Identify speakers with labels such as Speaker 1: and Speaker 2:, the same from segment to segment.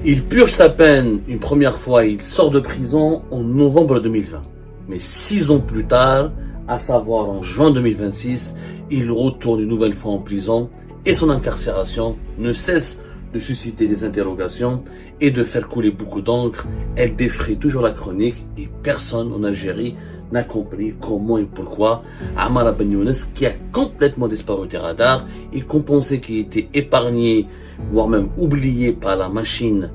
Speaker 1: Il purge sa peine une première fois, il sort de prison en novembre 2020. Mais 6 ans plus tard, à savoir en juin 2026, il retourne une nouvelle fois en prison et son incarcération ne cesse de susciter des interrogations et de faire couler beaucoup d'encre. Elle défraie toujours la chronique et personne en Algérie n'a compris comment et pourquoi Amara Ben Younes, qui a complètement disparu des radars et qu'on pensait qu'il était épargné, voire même oublié par la machine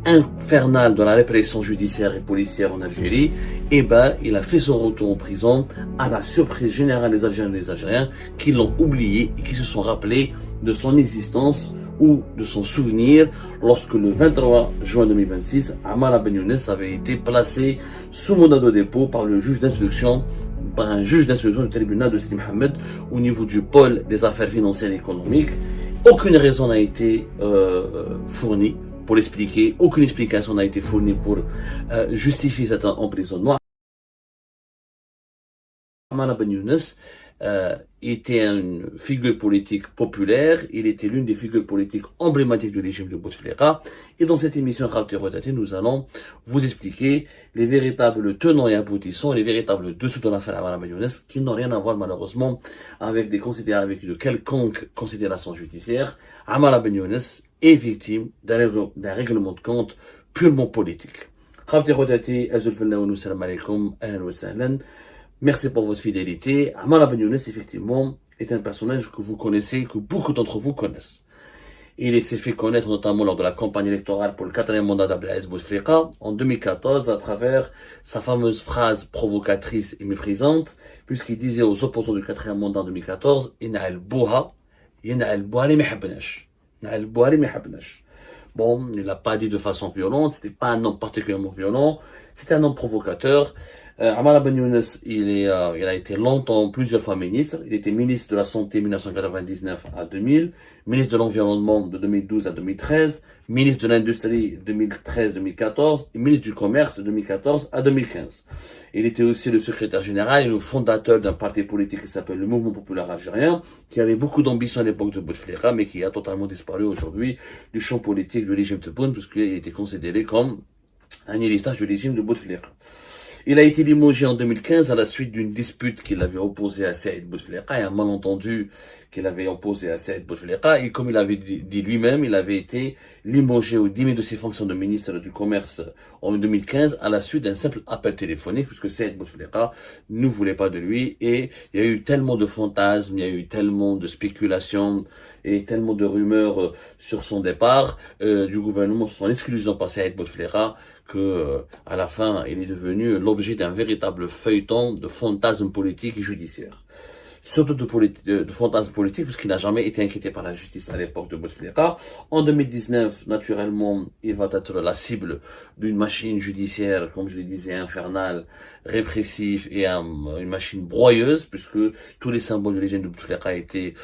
Speaker 1: infernale de la répression judiciaire et policière en Algérie, et il a fait son retour en prison à la surprise générale des Algériens et des Algériens qui l'ont oublié et qui se sont rappelés de son existence ou de son souvenir lorsque le 23 juin 2026, Amara Ben Younes avait été placé sous mandat de dépôt par le juge d'instruction, par un juge d'instruction du tribunal de Sidi Mohamed au niveau du pôle des affaires financières et économiques. Aucune raison n'a été fournie pour l'expliquer, aucune explication n'a été fournie pour justifier cet emprisonnement. Amara Ben Younes était une figure politique populaire, il était l'une des figures politiques emblématiques du régime de Bouteflika. Et dans cette émission Khalté Rotaté, nous allons vous expliquer les véritables tenants et aboutissants, les véritables dessous de l'affaire Amara Ben Younes, qui n'ont rien à voir malheureusement avec de quelconque considération judiciaire. Amara Ben Younes est victime d'un règlement de compte purement politique. Khalté Rotaté, salam alaikum, ahlan wa sahlan. Merci pour votre fidélité. Amara Ben Younes, effectivement, est un personnage que vous connaissez, que beaucoup d'entre vous connaissent. Il s'est fait connaître notamment lors de la campagne électorale pour le 4e mandat d'Abdelaziz Bouteflika en 2014 à travers sa fameuse phrase provocatrice et méprisante, puisqu'il disait aux opposants du 4e mandat en 2014, Bon, il l'a pas dit de façon violente, c'était pas un homme particulièrement violent, c'était un homme provocateur. Amara Ben Younes, il a été longtemps, plusieurs fois ministre. Il était ministre de la Santé 1999 à 2000, ministre de l'Environnement de 2012 à 2013, ministre de l'Industrie 2013-2014 et ministre du Commerce de 2014 à 2015. Il était aussi le secrétaire général et le fondateur d'un parti politique qui s'appelle le Mouvement Populaire Algérien, qui avait beaucoup d'ambition à l'époque de Bouteflika, mais qui a totalement disparu aujourd'hui du champ politique du régime Tebboune, puisqu'il était considéré comme un héritage du régime de Bouteflika. Il a été limogé en 2015 à la suite d'une dispute qu'il avait opposée à Saïd Bouteflika et un malentendu qu'il avait opposé à Saïd Bouteflika. Et comme il avait dit lui-même, il avait été limogé ou démis de ses fonctions de ministre du Commerce en 2015 à la suite d'un simple appel téléphonique, puisque Saïd Bouteflika ne voulait pas de lui. Et il y a eu tellement de fantasmes, il y a eu tellement de spéculations et tellement de rumeurs sur son départ du gouvernement, son exclusion par Saïd Bouteflika, que à la fin, il est devenu l'objet d'un véritable feuilleton de fantasmes politiques et judiciaires. Surtout de fantasmes politiques, puisqu'il n'a jamais été inquiété par la justice à l'époque de Bouteflika. En 2019, naturellement, il va être la cible d'une machine judiciaire, comme je le disais, infernale, répressive et une machine broyeuse, puisque tous les symboles du régime de Bouteflika a été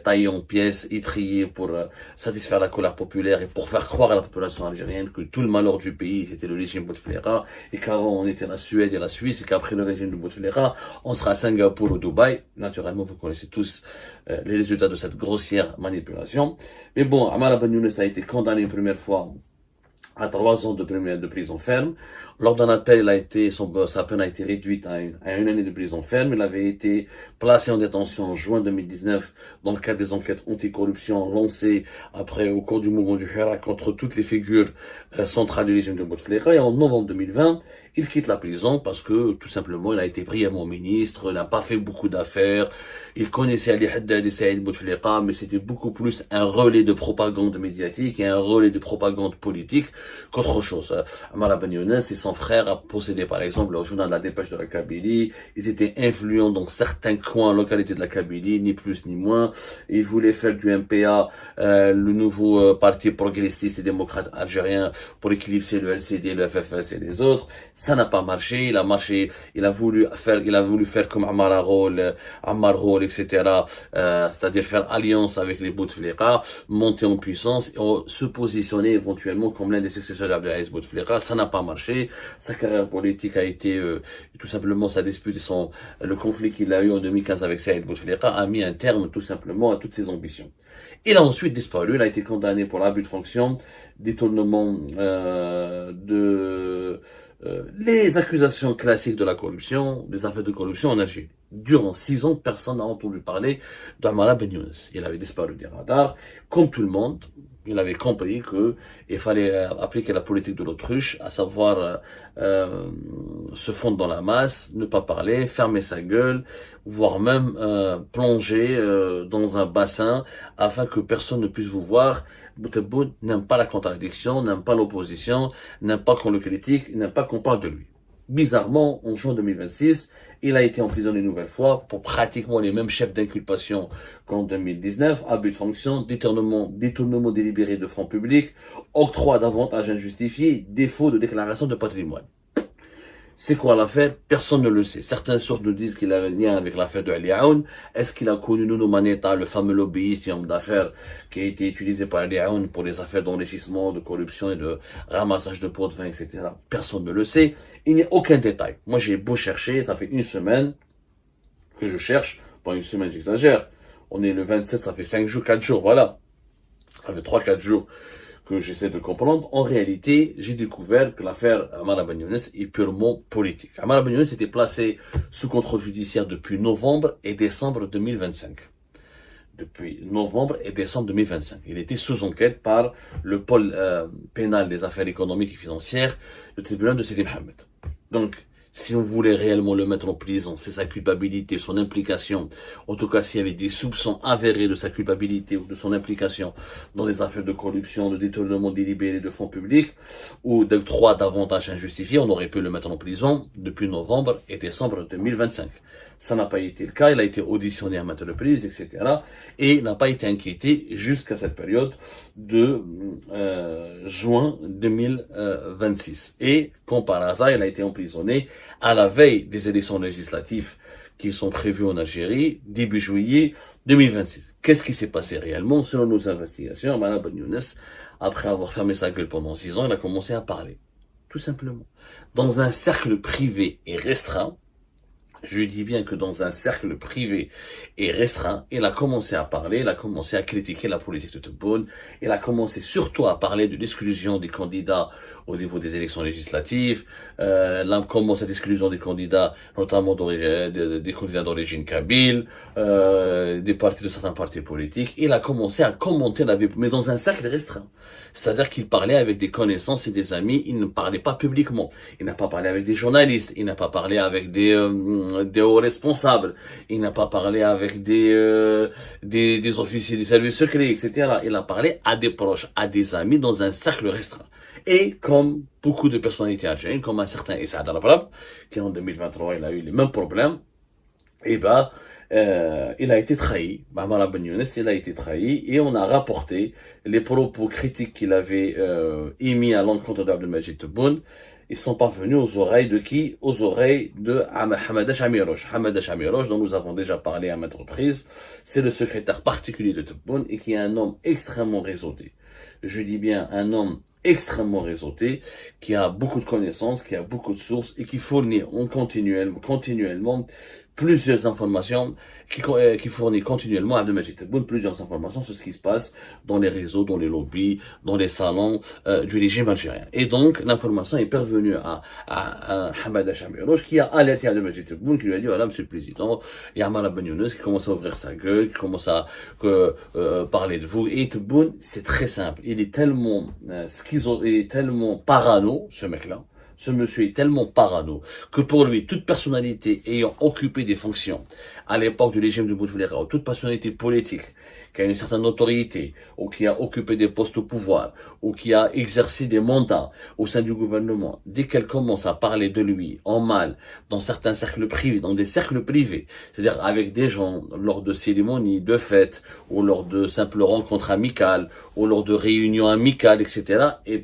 Speaker 1: taillés en pièces, étriés pour satisfaire la colère populaire et pour faire croire à la population algérienne que tout le malheur du pays c'était le régime Bouteflika et qu'avant on était la Suède et la Suisse et qu'après le régime de Bouteflika on sera à Singapour ou Dubaï. Naturellement, vous connaissez tous les résultats de cette grossière manipulation. Mais bon, Amara Ben Younes a été condamné une première fois à 3 ans de prison ferme. Lors d'un appel, sa peine a été réduite à une année de prison ferme. Il avait été placé en détention en juin 2019 dans le cadre des enquêtes anticorruption lancées au cours du mouvement du Hira contre toutes les figures centrales du régime de Bouteflika. Et en novembre 2020, il quitte la prison parce que, tout simplement, il a été brièvement ministre, il n'a pas fait beaucoup d'affaires. Il connaissait Ali Haddad et Saïd Bouteflika, mais c'était beaucoup plus un relais de propagande médiatique et un relais de propagande politique qu'autre chose. Amara Ben Younes et son frère possédaient par exemple le journal La Dépêche de la Kabylie. Ils étaient influents dans certains coins, localités de la Kabylie, ni plus ni moins. Ils voulaient faire du MPA, le nouveau parti progressiste et démocrate algérien, pour éclipser le LCD, le FFS et les autres. Ça n'a pas marché. Il a voulu faire comme Ammar Rol, etc. C'est-à-dire faire alliance avec les Bouteflika, monter en puissance et se positionner éventuellement comme l'un des successeurs d'Abdelaziz Bouteflika. Ça n'a pas marché. Sa carrière politique a été tout simplement sa dispute et le conflit qu'il a eu en 2015 avec Saïd Bouteflika a mis un terme tout simplement à toutes ses ambitions. Il a ensuite disparu. Il a été condamné pour abus de fonction, détournement les accusations classiques de la corruption, des affaires de corruption en Algérie. Durant 6 ans, personne n'a entendu parler d'Amara Ben Younes. Il avait disparu des radars. Comme tout le monde, il avait compris qu'il fallait appliquer la politique de l'autruche, à savoir se fondre dans la masse, ne pas parler, fermer sa gueule, voire même plonger dans un bassin afin que personne ne puisse vous voir. Boutebout n'aime pas la contradiction, n'aime pas l'opposition, n'aime pas qu'on le critique, n'aime pas qu'on parle de lui. Bizarrement, en juin 2026, il a été emprisonné une nouvelle fois pour pratiquement les mêmes chefs d'inculpation qu'en 2019, abus de fonction, détournement délibéré de fonds publics, octroi d'avantages injustifiés, défaut de déclaration de patrimoine. C'est quoi l'affaire? Personne ne le sait. Certaines sources nous disent qu'il a un lien avec l'affaire de Ali Aoun. Est-ce qu'il a connu Nuno Maneta, le fameux lobbyiste et homme d'affaires qui a été utilisé par Ali Aoun pour les affaires d'enrichissement, de corruption et de ramassage de pots de vin, etc. Personne ne le sait. Il n'y a aucun détail. Moi, j'ai beau chercher, ça fait une semaine que je cherche. Pas une semaine, j'exagère. On est le 27, ça fait 5 jours, 4 jours, voilà. Ça fait 3-4 jours que j'essaie de comprendre. En réalité, j'ai découvert que l'affaire Ammar Ben Younes est purement politique. Ammar Ben Younes était placé sous contrôle judiciaire depuis novembre et décembre 2025. Depuis novembre et décembre 2025. Il était sous enquête par le pôle pénal des affaires économiques et financières du tribunal de Sidi Mohamed. Donc, si on voulait réellement le mettre en prison, c'est sa culpabilité, son implication. En tout cas, s'il y avait des soupçons avérés de sa culpabilité ou de son implication dans des affaires de corruption, de détournement délibéré de fonds publics ou d'octroi d'avantages injustifiés, on aurait pu le mettre en prison depuis novembre et décembre 2025. Ça n'a pas été le cas, il a été auditionné à maintes reprises, etc. Et n'a pas été inquiété jusqu'à cette période de juin 2026. Et, comme par hasard, il a été emprisonné à la veille des élections législatives qui sont prévues en Algérie, début juillet 2026. Qu'est-ce qui s'est passé réellement? Selon nos investigations, Ammar Ben Younes, après avoir fermé sa gueule pendant 6 ans, il a commencé à parler. Tout simplement. Dans un cercle privé et restreint, je dis bien que dans un cercle privé et restreint, il a commencé à parler, il a commencé à critiquer la politique de Tebboune, il a commencé surtout à parler de l'exclusion des candidats au niveau des élections législatives, comment cette exclusion des candidats, notamment des candidats d'origine kabyle, de certains partis politiques. Il a commencé à commenter la vie, mais dans un cercle restreint. C'est-à-dire qu'il parlait avec des connaissances et des amis, il ne parlait pas publiquement. Il n'a pas parlé avec des journalistes, il n'a pas parlé avec des hauts responsables, il n'a pas parlé avec des officiers du service secret, etc. Il a parlé à des proches, à des amis dans un cercle restreint. Et comme beaucoup de personnalités algériennes, comme un certain Issa Darbrab, qui en 2023, il a eu les mêmes problèmes, et il a été trahi. Ammar Ben Younes, il a été trahi, et on a rapporté les propos critiques qu'il avait émis à l'encontre d'Abdelmajid Tebboune. Ils sont parvenus aux oreilles de qui? Aux oreilles de Hamada Chamiroche. Hamada Chamiroche, dont nous avons déjà parlé à maintes reprises, c'est le secrétaire particulier de Tebboune et qui est un homme extrêmement réseauté. Je dis bien un homme extrêmement réseauté, qui a beaucoup de connaissances, qui a beaucoup de sources et qui fournit continuellement plusieurs informations, qui fournit continuellement à Abdelmajid Tebboune plusieurs informations sur ce qui se passe dans les réseaux, dans les lobbies, dans les salons du régime algérien. Et donc, l'information est parvenue à Hamada Chamiroche, qui a alerté Abdelmajid Tebboune, qui lui a dit, voilà, monsieur le président, il y a Ammar Ben Younes qui commence à ouvrir sa gueule, qui commence à parler de vous. Et Tebboune, c'est très simple. Il est tellement il est tellement parano, ce mec-là. Ce monsieur est tellement parano que pour lui, toute personnalité ayant occupé des fonctions à l'époque du régime de Bouteflika, ou toute personnalité politique qui a une certaine autorité, ou qui a occupé des postes au pouvoir, ou qui a exercé des mandats au sein du gouvernement, dès qu'elle commence à parler de lui en mal, dans certains cercles privés, dans des cercles privés, c'est-à-dire avec des gens, lors de cérémonies, de fêtes, ou lors de simples rencontres amicales, ou lors de réunions amicales, etc., et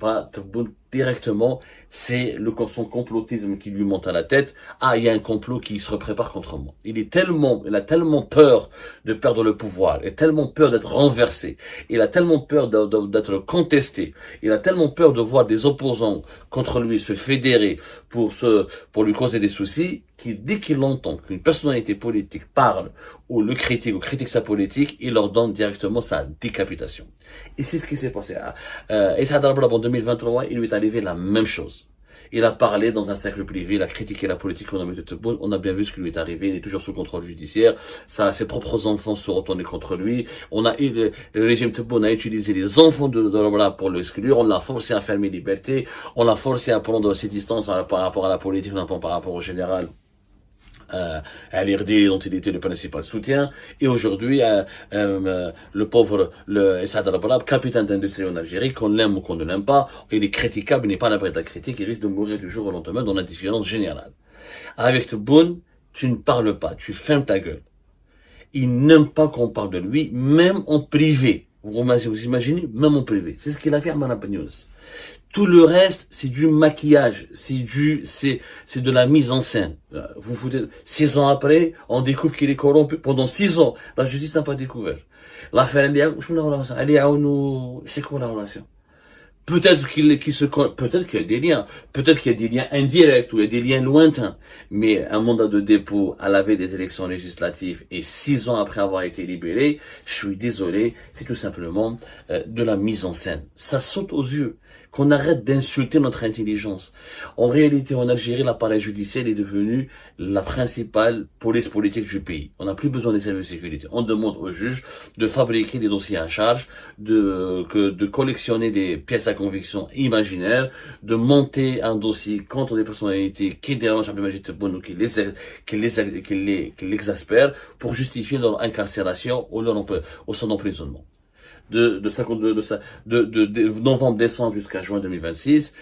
Speaker 1: directement, c'est son complotisme qui lui monte à la tête. Ah, il y a un complot qui se prépare contre moi. Il a tellement peur de perdre le pouvoir, il a tellement peur d'être renversé, il a tellement peur d'être contesté, il a tellement peur de voir des opposants contre lui se fédérer pour lui causer des soucis, dès qu'il entend qu'une personnalité politique parle ou le critique ou critique sa politique, il leur donne directement sa décapitation. Et c'est ce qui s'est passé. Et ça, en 2023, il lui est arrivé la même chose. Il a parlé dans un cercle privé, il a critiqué la politique on a bien vu ce qui lui est arrivé, il est toujours sous contrôle judiciaire, ses propres enfants sont retournés contre lui, le régime Tebboune a utilisé les enfants de Rabla pour l'exclure, on l'a forcé à fermer liberté, on l'a forcé à prendre ses distances par rapport à la politique, par rapport au général. À l'IRD dont il était le principal soutien, et aujourd'hui le pauvre Essad Rabalab, capitaine d'industrie en Algérie, qu'on l'aime ou qu'on ne l'aime pas, il est critiquable, il n'est pas à l'abri de la critique, il risque de mourir du jour au lendemain dans l'indifférence générale. Avec Tebboune, tu ne parles pas, tu fermes ta gueule. Il n'aime pas qu'on parle de lui, même en privé. Vous imaginez, même en privé. C'est ce qu'il a fait à Manabagnos. Tout le reste, c'est du maquillage, c'est de la mise en scène. Vous foutez, 6 ans après, on découvre qu'il est corrompu. Pendant 6 ans, la justice n'a pas découvert. L'affaire, c'est quoi la relation? Peut-être peut-être qu'il y a des liens, peut-être qu'il y a des liens indirects ou il y a des liens lointains. Mais un mandat de dépôt à la veille des élections législatives et 6 ans après avoir été libéré, je suis désolé, c'est tout simplement de la mise en scène. Ça saute aux yeux. Qu'on arrête d'insulter notre intelligence. En réalité, en Algérie, l'appareil judiciaire est devenu la principale police politique du pays. On n'a plus besoin des services de sécurité. On demande aux juges de fabriquer des dossiers à charge, de collectionner des pièces à conviction imaginaires, de monter un dossier contre des personnalités qui dérangent Abdelmadjid Tebboune ou qui l'exaspèrent pour justifier leur incarcération ou son emprisonnement. De novembre-décembre jusqu'à juin 2026,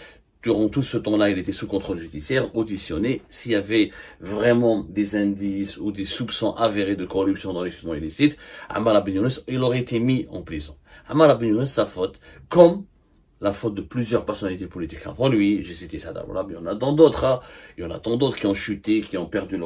Speaker 1: durant tout ce temps-là, il était sous contrôle judiciaire, auditionné. S'il y avait vraiment des indices ou des soupçons avérés de corruption d'enrichissement illicite, Ammar Ben Younes, il aurait été mis en prison. Ammar Ben Younes, sa faute, comme la faute de plusieurs personnalités politiques avant lui, j'ai cité Saad Abdallah, il y en a tant d'autres, il y en a tant d'autres qui ont chuté, qui ont perdu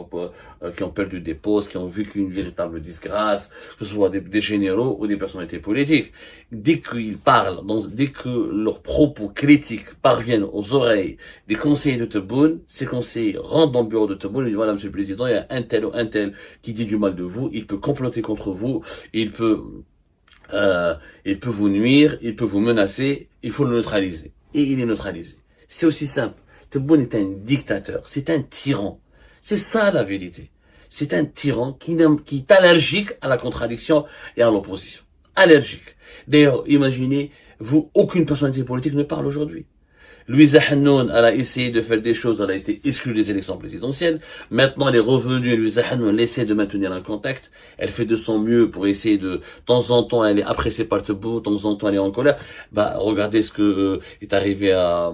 Speaker 1: des postes, qui ont vécu une véritable disgrâce, que ce soit des généraux ou des personnalités politiques. Dès qu'ils parlent, dès que leurs propos critiques parviennent aux oreilles des conseillers de Tebboune, ces conseillers rentrent dans le bureau de Tebboune et disent voilà, monsieur le président, il y a un tel ou un tel qui dit du mal de vous, il peut comploter contre vous, il peut vous nuire, il peut vous menacer, il faut le neutraliser. Et il est neutralisé. C'est aussi simple. Tebboune est un dictateur, c'est un tyran. C'est ça la vérité. C'est un tyran qui est allergique à la contradiction et à l'opposition. Allergique. D'ailleurs, imaginez, aucune personnalité politique ne parle aujourd'hui. Louisa Hannoun, elle a essayé de faire des choses, elle a été exclue des élections présidentielles. Maintenant, elle est revenue, Louisa Hannoun, elle essaie de maintenir un contact. Elle fait de son mieux pour essayer de temps en temps, elle est appréciée par Tebboune, de temps en temps, elle est en colère. Regardez ce que est arrivé à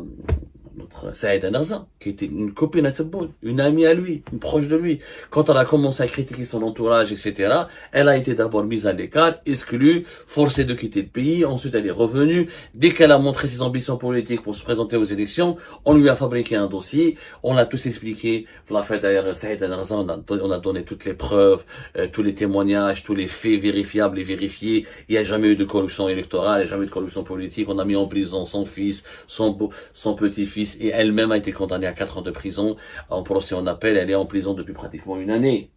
Speaker 1: notre Saïda Narza, qui était une copine à Tebboune, une amie à lui, une proche de lui. Quand elle a commencé à critiquer son entourage, etc., elle a été d'abord mise à l'écart, exclue, forcée de quitter le pays. Ensuite, elle est revenue. Dès qu'elle a montré ses ambitions politiques pour se présenter aux élections, on lui a fabriqué un dossier. On l'a tous expliqué. L'affaire derrière Saïda Narza, on a donné toutes les preuves, tous les témoignages, tous les faits vérifiables et vérifiés. Il n'y a jamais eu de corruption électorale, il n'y a jamais eu de corruption politique. On a mis en prison son fils, son petit-fils, et elle-même a été condamnée à 4 ans de prison. En procès en appel, elle est en prison depuis pratiquement 1 année.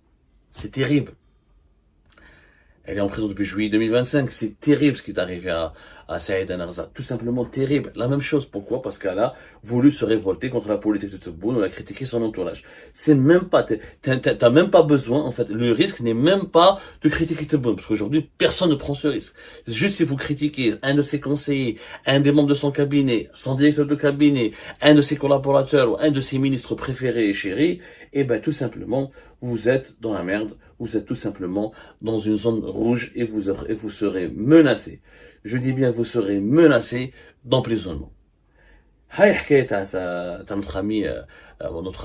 Speaker 1: C'est terrible. Elle est en prison depuis juillet 2025. C'est terrible ce qui est arrivé à Saïda Narza. Tout simplement terrible. La même chose. Pourquoi? Parce qu'elle a voulu se révolter contre la politique de Tebboune. On a critiqué son entourage. C'est même pas, t'as même pas besoin, en fait. Le risque n'est même pas de critiquer Tebboune. Parce qu'aujourd'hui, personne ne prend ce risque. Juste si vous critiquez un de ses conseillers, un des membres de son cabinet, son directeur de cabinet, un de ses collaborateurs ou un de ses ministres préférés et chéris, tout simplement, vous êtes dans la merde. Vous êtes tout simplement dans une zone rouge et vous serez menacé. Je dis bien, vous serez menacé d'emprisonnement. Notre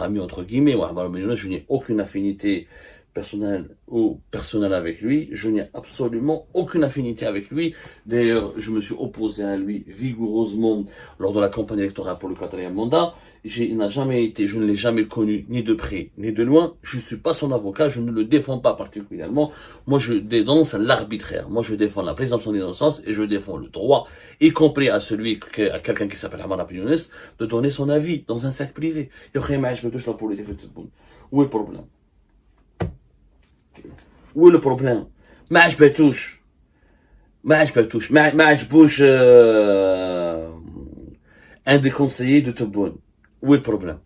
Speaker 1: ami entre guillemets, moi, je n'ai aucune affinité personnel avec lui. Je n'ai absolument aucune affinité avec lui. D'ailleurs, je me suis opposé à lui vigoureusement lors de la campagne électorale pour le quatrième mandat. Il n'a jamais été, je ne l'ai jamais connu ni de près ni de loin. Je ne suis pas son avocat, je ne le défends pas particulièrement. Moi, je dénonce l'arbitraire. Moi, je défends la présomption d'innocence et je défends le droit, y compris à à quelqu'un qui s'appelle Hamad Ben Younes, de donner son avis dans un cercle privé. La politique. Où est le problème? Où est le problème? ما عجبتوش ما عجبوش un des conseillers de Tebboune. Où est le problème?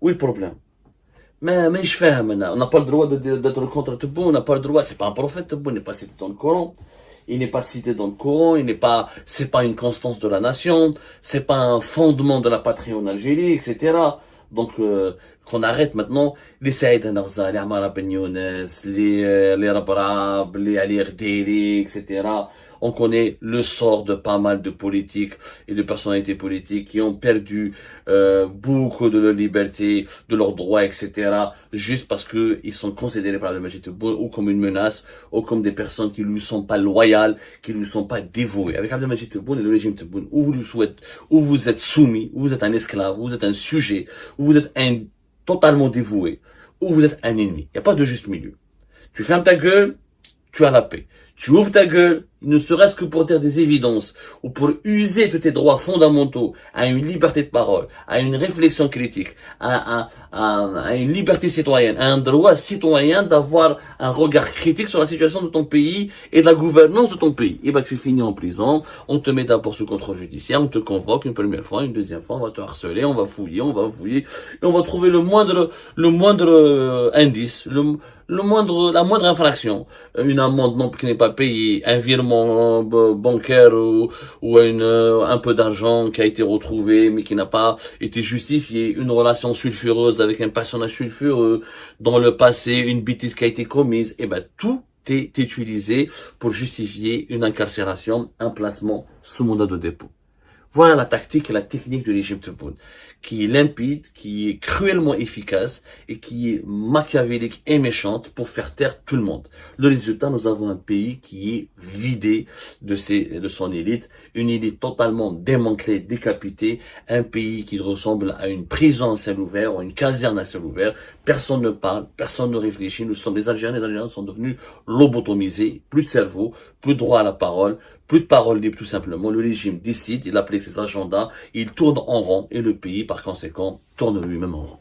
Speaker 1: Où est le problème? Mais je fais maintenant. On n'a pas le droit d'être contre Tebboune, on n'a pas le droit. C'est pas un prophète, Tebboune, il n'est pas cité dans le Coran. Il n'est pas cité dans le Coran, c'est pas une constance de la nation, c'est pas un fondement de la patrie en Algérie, etc. Donc, qu'on arrête maintenant les Saïd Narza, les Amara Ben Younes, les Rabrab, les Ali Erdeli, etc. On connaît le sort de pas mal de politiques et de personnalités politiques qui ont perdu beaucoup de leur liberté, de leurs droits, etc. juste parce que ils sont considérés par le Majid Tebboune ou comme une menace ou comme des personnes qui lui sont pas loyales, qui lui sont pas dévouées. Avec Abdelmajid Tebboune et le régime Tebboune, où vous êtes soumis, où vous êtes un esclave, où vous êtes un sujet, où vous êtes totalement dévoué, où vous êtes un ennemi. Il n'y a pas de juste milieu. Tu fermes ta gueule, tu as la paix. Tu ouvres ta gueule, ne serait-ce que pour dire des évidences, ou pour user de tes droits fondamentaux, à une liberté de parole, à une réflexion critique, à une liberté citoyenne, à un droit citoyen d'avoir un regard critique sur la situation de ton pays et de la gouvernance de ton pays. Et ben, tu finis en prison, on te met d'abord sous contrôle judiciaire, on te convoque une première fois, une deuxième fois, on va te harceler, on va fouiller, et on va trouver le moindre indice, la moindre infraction, une amende qui n'est pas payée, un virement bancaire ou un peu d'argent qui a été retrouvé mais qui n'a pas été justifié, une relation sulfureuse avec un personnage sulfureux dans le passé, une bêtise qui a été commise, et ben tout est utilisé pour justifier une incarcération, un placement sous mandat de dépôt. Voilà la tactique et la technique de régime Tebboune, qui est limpide, qui est cruellement efficace et qui est machiavélique et méchante pour faire taire tout le monde. Le résultat, nous avons un pays qui est vidé de son élite, une élite totalement démantelée, décapitée, un pays qui ressemble à une prison à ciel ouvert ou une caserne à ciel ouvert. Personne ne parle, personne ne réfléchit. Nous sommes les Algériens sont devenus lobotomisés, plus de cerveau, plus de droit à la parole, plus de parole libre tout simplement. Le régime décide, il applique ses agendas, il tourne en rond et le pays par conséquent tourne lui-même en rond.